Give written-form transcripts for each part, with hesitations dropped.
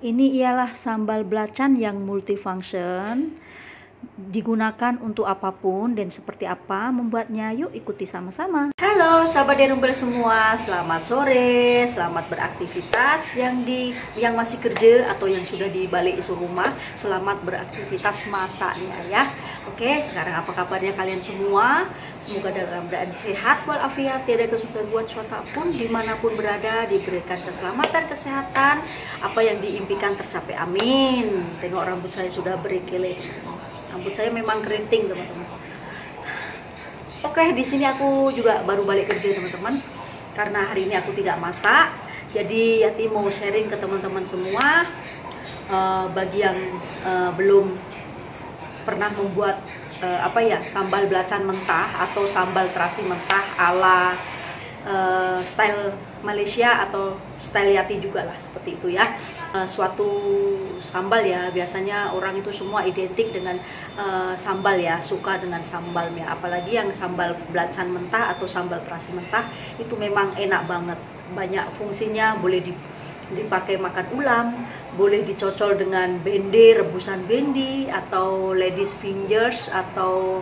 Ini ialah sambal belacan yang multifunction, digunakan untuk apapun dan seperti apa membuatnya. Yuk ikuti sama-sama. Halo sahabat Derumbel semua, selamat sore, selamat beraktivitas yang masih kerja atau yang sudah di balik isu rumah, selamat beraktivitas masaknya ya. Oke, sekarang apa kabarnya kalian semua? Semoga dalam keadaan sehat walafiat, tiada gangguan suatu pun, dimanapun berada diberikan keselamatan, kesehatan, apa yang diimpikan tercapai, amin. Tengok rambut saya sudah berkelek. Rambut saya memang keriting teman-teman. Oke, di sini aku juga baru balik kerja teman-teman. Karena hari ini aku tidak masak, jadi Yati mau sharing ke teman-teman semua. Bagi yang belum pernah membuat sambal belacan mentah atau sambal terasi mentah ala style Malaysia atau style Yati juga lah, seperti itu ya. Suatu sambal ya, biasanya orang itu semua identik dengan sambal ya, suka dengan sambalnya, apalagi yang sambal belacan mentah atau sambal terasi mentah itu memang enak banget, banyak fungsinya, boleh dipakai makan ulam, boleh dicocol dengan bende, rebusan bendi atau ladies fingers atau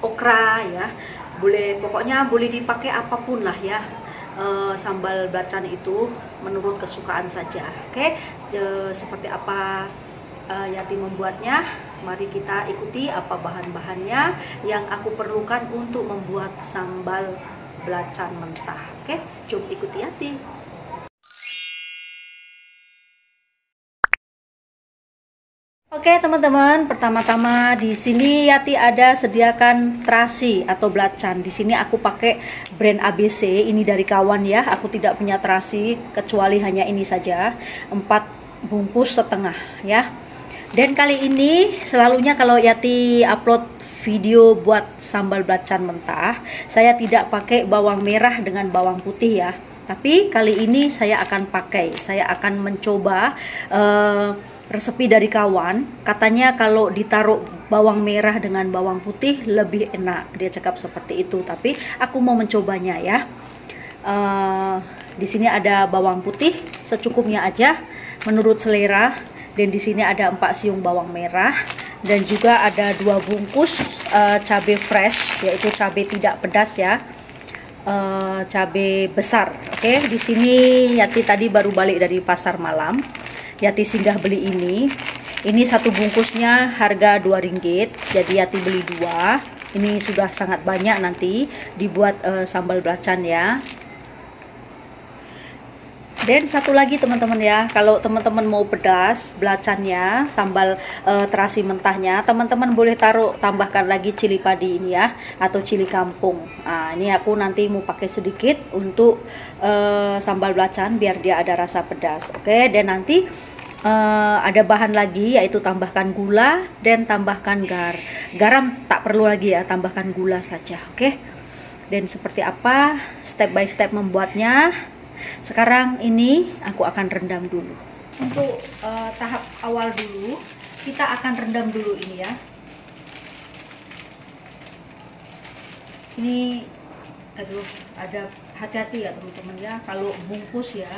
okra ya, pokoknya boleh dipakai apapun lah ya. Sambal belacan itu menurut kesukaan saja. Oke, seperti apa Yati membuatnya, mari kita ikuti apa bahan-bahannya yang aku perlukan untuk membuat sambal belacan mentah. Oke, coba ikuti Yati. Oke teman-teman, pertama-tama di sini Yati ada sediakan terasi atau belacan. Di sini aku pakai brand ABC, ini dari kawan ya. Aku tidak punya terasi kecuali hanya ini saja, 4 bungkus setengah ya. Dan kali ini selalunya kalau Yati upload video buat sambal belacan mentah, saya tidak pakai bawang merah dengan bawang putih ya. Tapi kali ini saya akan mencoba resepi dari kawan. Katanya kalau ditaruh bawang merah dengan bawang putih lebih enak, dia cakap seperti itu. Tapi aku mau mencobanya ya. Di sini ada bawang putih secukupnya aja menurut selera, dan di sini ada 4 siung bawang merah, dan juga ada 2 bungkus cabai fresh, yaitu cabai tidak pedas ya, cabai besar. Oke, di sini Yati tadi baru balik dari pasar malam. Yati singgah beli ini. Ini satu bungkusnya harga Rp2, jadi Yati beli 2. Ini sudah sangat banyak nanti dibuat sambal belacan ya. Dan satu lagi teman-teman ya, kalau teman-teman mau pedas belacannya, sambal terasi mentahnya, teman-teman boleh tambahkan lagi cili padi ini ya, atau cili kampung. Nah, ini aku nanti mau pakai sedikit untuk sambal belacan biar dia ada rasa pedas. Oke, dan nanti ada bahan lagi, yaitu tambahkan gula dan tambahkan garam tak perlu lagi ya, tambahkan gula saja. Oke, dan seperti apa step by step membuatnya. Sekarang ini aku akan rendam dulu. Untuk tahap awal dulu, kita akan rendam dulu ini ya. Ini ada hati-hati ya teman-teman ya, kalau bungkus ya.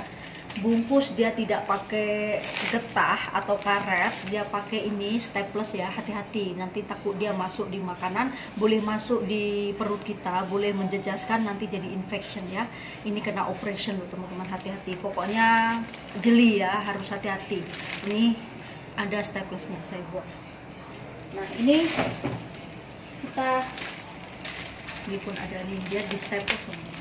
Bungkus dia tidak pakai getah atau karet, dia pakai ini staples ya, hati-hati, nanti takut dia masuk di makanan, boleh masuk di perut kita, boleh menjejaskan, nanti jadi infection ya. Ini kena operation loh teman-teman, hati-hati, pokoknya jeli ya, harus hati-hati. Ini ada staplesnya saya buat. Nah ini pun ada nih, dia di staples teman-teman.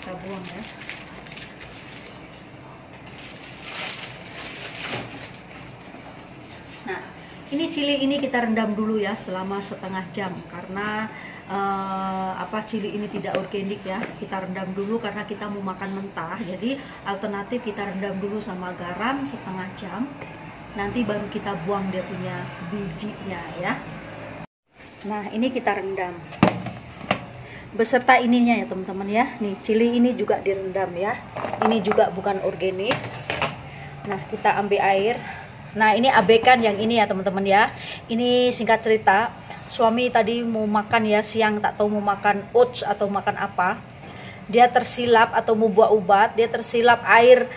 Kita buang ya. Nah, ini cili ini kita rendam dulu ya selama setengah jam, karena cili ini tidak organik ya. Kita rendam dulu karena kita mau makan mentah. Jadi alternatif kita rendam dulu sama garam setengah jam. Nanti baru kita buang dia punya bijinya ya. Nah, ini kita rendam beserta ininya ya teman-teman ya. Nih cili ini juga direndam ya, ini juga bukan organik. Nah kita ambil air. Nah ini abaikan yang ini ya teman-teman ya. Ini singkat cerita, suami tadi mau makan ya siang, tak tahu mau makan oats atau makan apa. dia tersilap atau membuat dia tersilap air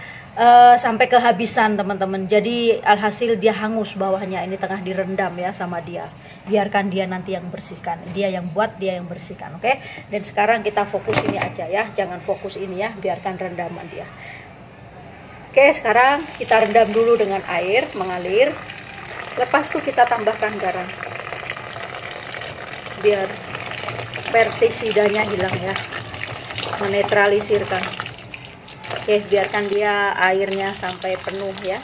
sampai kehabisan teman-teman. Jadi alhasil dia hangus bawahnya, ini tengah direndam ya sama dia. Biarkan dia nanti yang bersihkan, dia yang buat, dia yang bersihkan, oke? Dan sekarang kita fokus ini aja ya, jangan fokus ini ya, biarkan rendaman dia. Oke, sekarang kita rendam dulu dengan air mengalir. Lepas itu kita tambahkan garam biar pertisidanya hilang ya, menetralisirkan. Oke, biarkan dia airnya sampai penuh ya.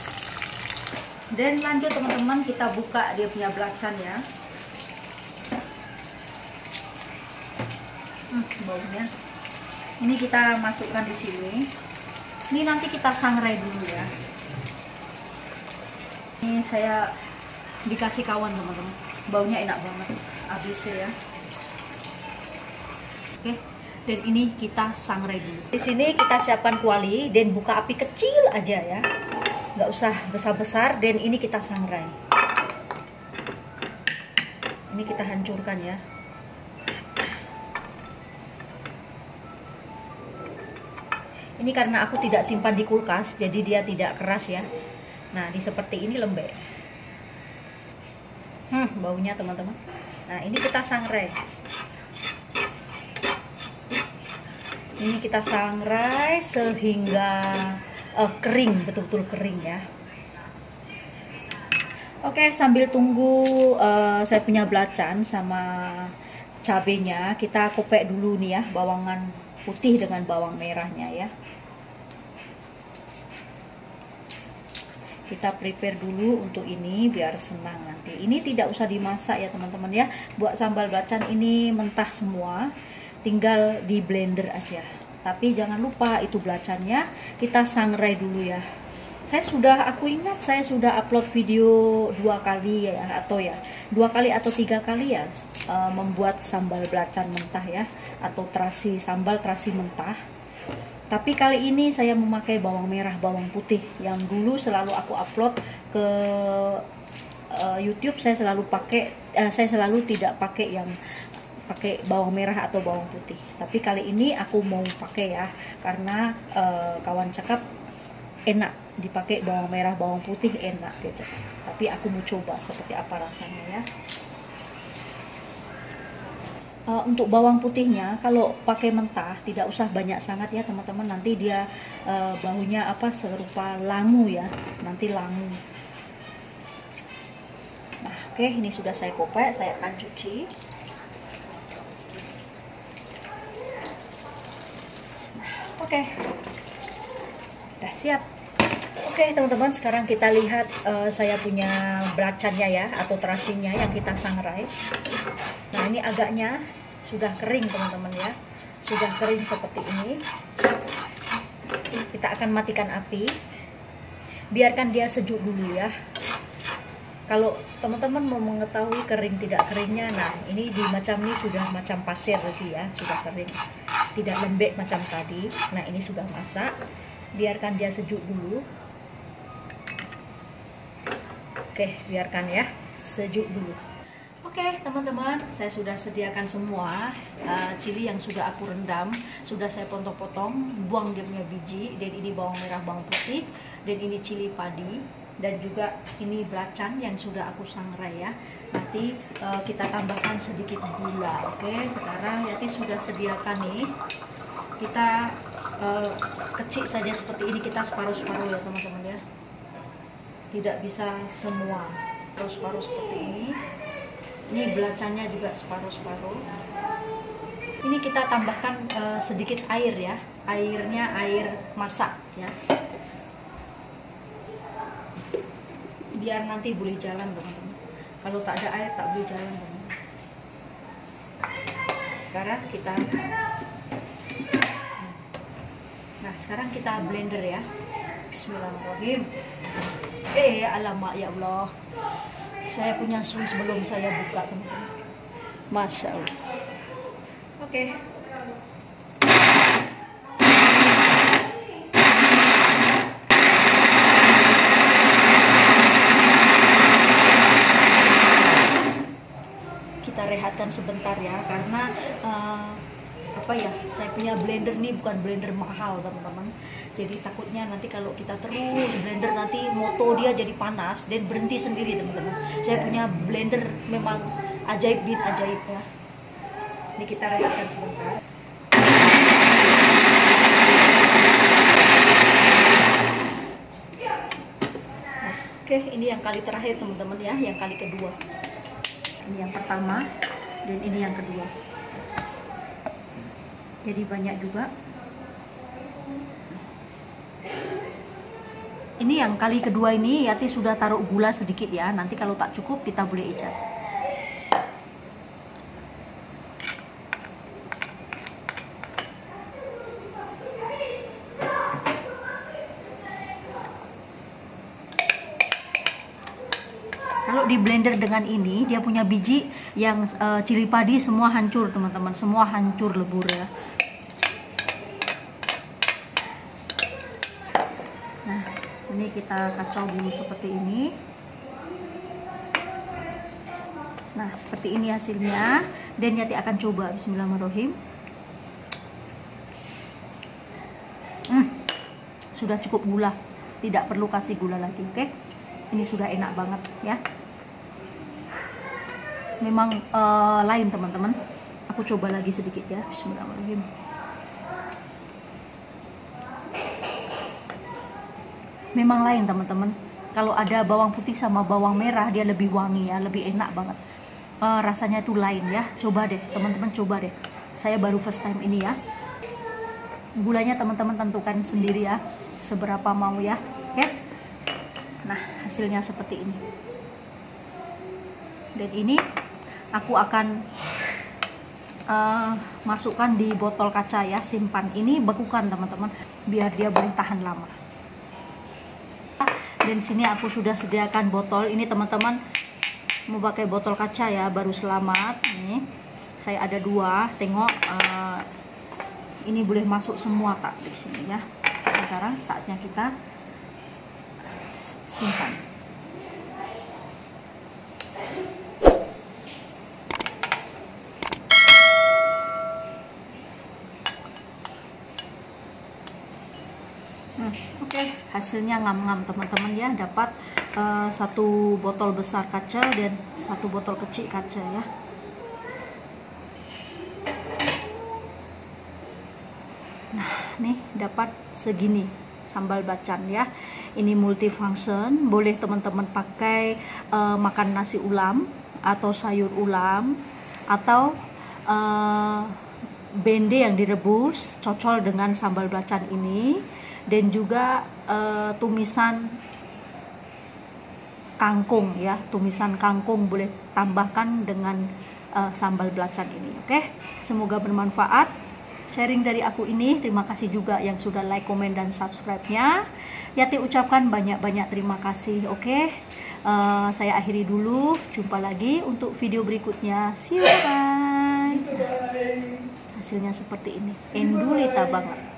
Dan lanjut teman-teman, kita buka dia punya belacan ya. Baunya. Ini kita masukkan di sini. Ini nanti kita sangrai dulu ya. Ini saya dikasih kawan teman-teman. Baunya enak banget. ABC ya. Oke. Dan ini kita sangrai dulu. Di sini kita siapkan kuali dan buka api kecil aja ya, nggak usah besar-besar. Dan ini kita sangrai. Ini kita hancurkan ya. Ini karena aku tidak simpan di kulkas, jadi dia tidak keras ya. Nah, di seperti ini lembek. Baunya teman-teman. Nah, ini kita sangrai. Ini kita sangrai sehingga kering, betul-betul kering ya. Oke, sambil tunggu saya punya belacan sama cabenya, kita kopek dulu nih ya, bawangan putih dengan bawang merahnya ya. Kita prepare dulu untuk ini biar senang nanti. Ini tidak usah dimasak ya teman-teman ya. Buat sambal belacan ini mentah semua, tinggal di blender aja. Tapi jangan lupa itu belacannya kita sangrai dulu ya. Aku ingat saya sudah upload video 2 kali ya, atau 2 kali atau 3 kali ya, membuat sambal belacan mentah ya, atau sambal terasi mentah. Tapi kali ini saya memakai bawang merah, bawang putih yang dulu selalu aku upload ke YouTube. Saya selalu tidak pakai yang pakai bawang merah atau bawang putih. Tapi kali ini aku mau pakai ya, karena kawan cakap enak dipakai bawang merah, bawang putih enak dia cakap. Tapi aku mau coba seperti apa rasanya ya. Untuk bawang putihnya kalau pakai mentah tidak usah banyak sangat ya teman-teman, nanti dia baunya serupa langu ya, nanti langu. Nah, oke, ini sudah saya kopek, saya akan cuci. Oke, udah siap. Oke teman-teman, sekarang kita lihat saya punya belacannya ya, atau terasinya yang kita sangrai. Nah, ini agaknya sudah kering teman-teman ya, sudah kering seperti ini. Kita akan matikan api, biarkan dia sejuk dulu ya. Kalau teman-teman mau mengetahui kering tidak keringnya, nah ini sudah macam pasir lagi ya, sudah kering, tidak lembek macam tadi. Nah, ini sudah masak, biarkan dia sejuk dulu. Oke, biarkan ya sejuk dulu. Oke teman-teman, saya sudah sediakan semua cili yang sudah aku rendam, sudah saya potong-potong, buang dia punya biji. Dan ini bawang merah, bawang putih, dan ini cili padi, dan juga ini belacan yang sudah aku sangrai ya. Nanti kita tambahkan sedikit gula. Oke, sekarang Yati sudah sediakan nih, kita kecil saja seperti ini, kita separuh-separuh ya teman-teman ya, tidak bisa semua, separuh-separuh seperti ini. Ini belacannya juga separuh-separuh. Ini kita tambahkan sedikit air ya, airnya air masak ya, biar nanti boleh jalan teman-teman. Kalau tak ada air tak boleh jalan teman-teman. Sekarang kita blender ya. Bismillahirrahmanirrahim. Alamak ya Allah, saya punya Swiss belum saya buka teman-teman. Masya Allah. Oke. Kita rehatkan sebentar ya, karena apa ya, saya punya blender nih bukan blender mahal teman-teman, jadi takutnya nanti kalau kita terus blender nanti motor dia jadi panas dan berhenti sendiri teman-teman. Saya punya blender memang ajaib bin ajaib ya. Ini kita relakan sebentar. Oke, ini yang kali terakhir teman-teman ya, yang kali kedua. Ini yang pertama dan ini yang kedua. Jadi banyak juga. Ini yang kali kedua ini Yati sudah taruh gula sedikit ya. Nanti kalau tak cukup kita boleh adjust. Kalau di blender dengan ini dia punya biji yang cili padi semua hancur teman-teman, semua hancur lebur ya. Nah, ini kita kacau dulu seperti ini. Nah, seperti ini hasilnya. Dan Yati akan coba. Bismillahirrahmanirrahim. Sudah cukup gula, tidak perlu kasih gula lagi, oke? Ini sudah enak banget ya. Memang lain teman-teman. Aku coba lagi sedikit ya. Bismillahirrahmanirrahim. Memang lain teman-teman. Kalau ada bawang putih sama bawang merah dia lebih wangi ya, lebih enak banget. Rasanya tuh lain ya. Coba deh teman-teman, coba deh. Saya baru first time ini ya. Gulanya teman-teman tentukan sendiri ya, seberapa mau ya, oke? Nah, hasilnya seperti ini. Dan ini aku akan masukkan di botol kaca ya, simpan. Ini bekukan teman-teman, biar dia boleh tahan lama. Dan sini aku sudah sediakan botol. Ini teman-teman mau pakai botol kaca ya, baru selamat. Nih, saya ada 2. Tengok, ini boleh masuk semua tak di sini ya. Sekarang saatnya kita simpan. Oke, hasilnya ngam-ngam teman-teman ya. Dapat 1 botol besar kaca dan 1 botol kecil kaca ya. Nah, nih dapat segini sambal belacan ya. Ini multifunction, boleh teman-teman pakai makan nasi ulam atau sayur ulam, atau bende yang direbus cocol dengan sambal belacan ini. Dan juga tumisan kangkung ya, tumisan kangkung boleh tambahkan dengan sambal belacan ini. Oke, semoga bermanfaat sharing dari aku ini. Terima kasih juga yang sudah like, komen, dan subscribe-nya. Yati ucapkan banyak-banyak terima kasih. Oke, saya akhiri dulu. Jumpa lagi untuk video berikutnya. See you, bye. Hasilnya seperti ini, endulita banget.